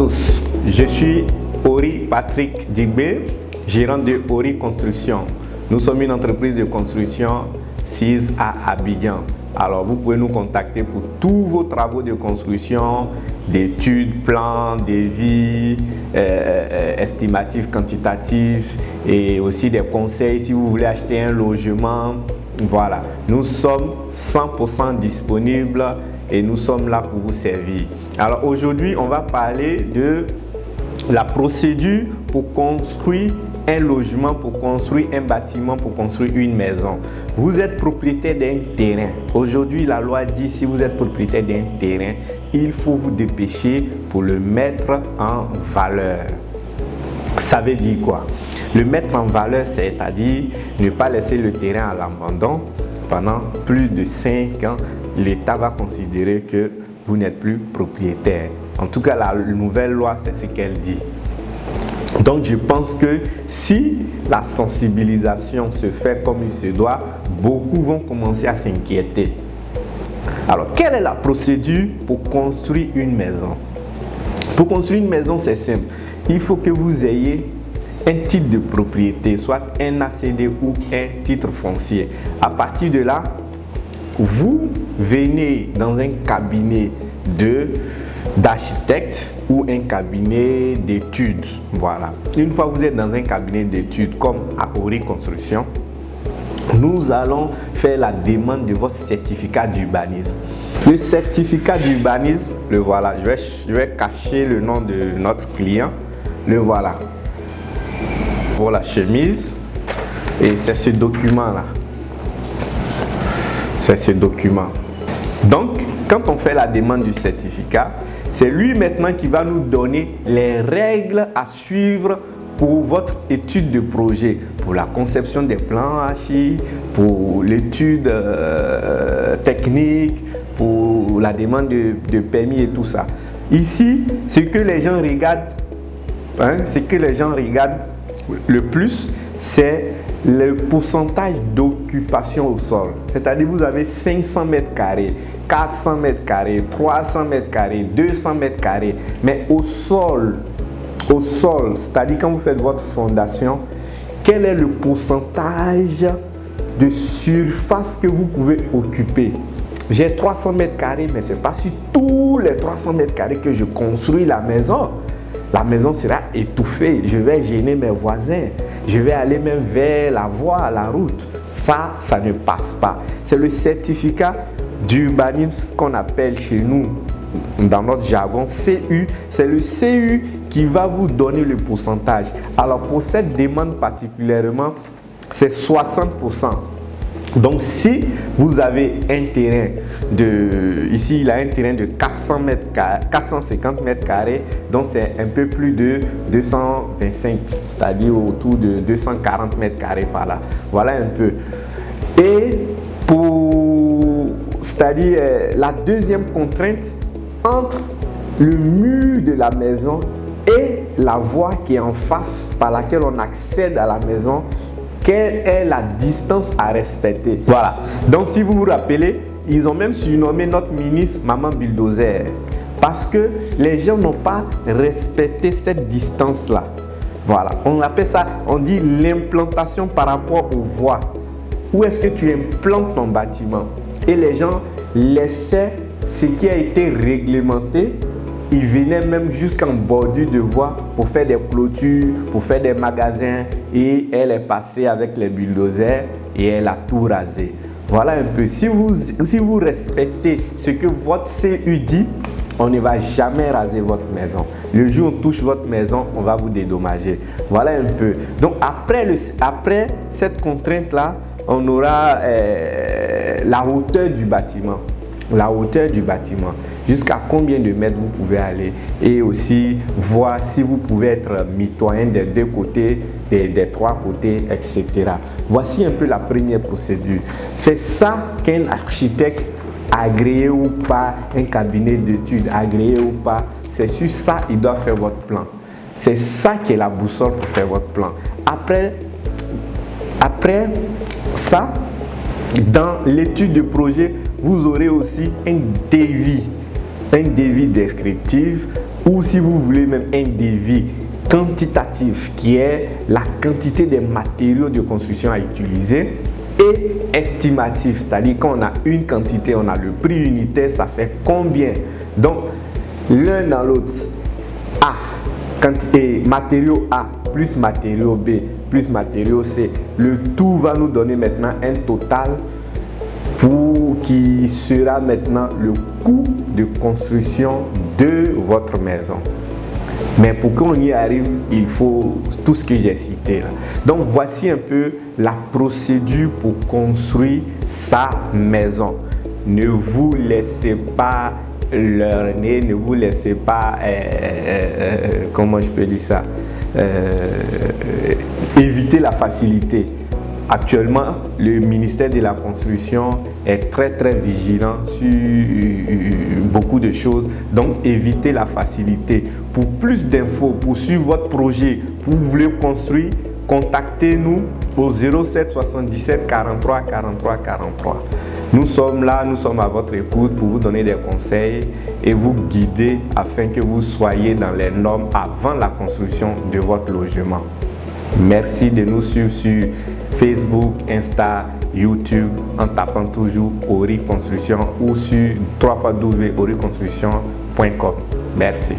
tous, je suis Ori Patrick Digbe, gérant de Ori Construction. Nous sommes une entreprise de construction sise à Abidjan. Alors vous pouvez nous contacter pour tous vos travaux de construction, d'études, plans, devis, estimatifs, quantitatifs et aussi des conseils si vous voulez acheter un logement. Voilà, nous sommes 100% disponibles et nous sommes là pour vous servir. Alors aujourd'hui, on va parler de la procédure pour construire un logement, pour construire un bâtiment, pour construire une maison. Vous êtes propriétaire d'un terrain. Aujourd'hui, la loi dit si vous êtes propriétaire d'un terrain, il faut vous dépêcher pour le mettre en valeur. Ça veut dire quoi? Le mettre en valeur, c'est-à-dire ne pas laisser le terrain à l'abandon pendant plus de 5 ans. L'État va considérer que vous n'êtes plus propriétaire. En tout cas, la nouvelle loi, c'est ce qu'elle dit. Donc, je pense que si la sensibilisation se fait comme il se doit, beaucoup vont commencer à s'inquiéter. Alors, quelle est la procédure pour construire une maison? Pour construire une maison, c'est simple. Il faut que vous ayez un titre de propriété, soit un ACD ou un titre foncier. À partir de là, vous venez dans un cabinet d'architecte ou un cabinet d'études. Voilà. Une fois que vous êtes dans un cabinet d'études comme à Ori Construction, nous allons faire la demande de votre certificat d'urbanisme. Le certificat d'urbanisme, le voilà. Je vais cacher le nom de notre client. Le voilà. Pour la chemise. Et c'est ce document-là. C'est ce document. Donc, quand on fait la demande du certificat, c'est lui maintenant qui va nous donner les règles à suivre pour votre étude de projet, pour la conception des plans archi, pour l'étude technique, pour la demande de permis et tout ça. Ici, ce que les gens regardent, le plus, c'est le pourcentage d'occupation au sol. C'est-à-dire vous avez 500 mètres carrés, 400 mètres carrés, 300 mètres carrés, 200 mètres carrés. Mais au sol, c'est-à-dire quand vous faites votre fondation, quel est le pourcentage de surface que vous pouvez occuper? J'ai 300 mètres carrés, mais ce n'est pas sur tous les 300 mètres carrés que je construis la maison. La maison sera étouffée, je vais gêner mes voisins, je vais aller même vers la voie, la route. Ça ne passe pas. C'est le certificat d'urbanisme qu'on appelle chez nous, dans notre jargon, CU. C'est le CU qui va vous donner le pourcentage. Alors pour cette demande particulièrement, c'est 60%. Donc si vous avez un terrain ici il a un terrain de 450 mètres carrés, donc c'est un peu plus de 225, c'est-à-dire autour de 240 mètres carrés par là. Voilà un peu. Et c'est-à-dire la deuxième contrainte entre le mur de la maison et la voie qui est en face par laquelle on accède à la maison, quelle est la distance à respecter? Voilà. Donc, si vous vous rappelez, ils ont même surnommé notre ministre Maman Bulldozer parce que les gens n'ont pas respecté cette distance-là. Voilà. On appelle ça, on dit l'implantation par rapport aux voies. Où est-ce que tu implantes ton bâtiment? Et les gens laissaient ce qui a été réglementé. Ils venaient même jusqu'en bordure de voie pour faire des clôtures, pour faire des magasins. Et elle est passée avec les bulldozers et elle a tout rasé. Voilà un peu. Si vous respectez ce que votre CU dit, on ne va jamais raser votre maison. Le jour où on touche votre maison, on va vous dédommager. Voilà un peu. Donc après cette contrainte-là, on aura la hauteur du bâtiment. La hauteur du bâtiment, jusqu'à combien de mètres vous pouvez aller, et aussi voir si vous pouvez être mitoyen des deux côtés, des trois côtés, etc. Voici un peu la première procédure. C'est ça qu'un architecte agréé ou pas, un cabinet d'études agréé ou pas, c'est sur ça qu'il doit faire votre plan. C'est ça qui est la boussole pour faire votre plan. Après ça, dans l'étude de projet, vous aurez aussi un devis descriptif ou si vous voulez même un devis quantitatif qui est la quantité des matériaux de construction à utiliser, et estimatif, c'est-à-dire quand on a une quantité, on a le prix unitaire, ça fait combien. Donc l'un dans l'autre, A, quantité, matériau A plus matériau B plus matériau C, le tout va nous donner maintenant un total qui sera maintenant le coût de construction de votre maison. Mais pour qu'on y arrive, il faut tout ce que j'ai cité là. Donc voici un peu la procédure pour construire sa maison. Ne vous laissez pas leurrer, ne vous laissez pas, comment je peux dire ça, éviter la facilité. Actuellement, le ministère de la Construction est très vigilant sur beaucoup de choses. Donc, évitez la facilité. Pour plus d'infos, pour suivre votre projet, pour vous voulez construire, contactez-nous au 07 77 43 43 43. Nous sommes là, nous sommes à votre écoute pour vous donner des conseils et vous guider afin que vous soyez dans les normes avant la construction de votre logement. Merci de nous suivre sur Facebook, Insta, YouTube en tapant toujours Ori Construction ou sur www.oriconstruction.com. Merci.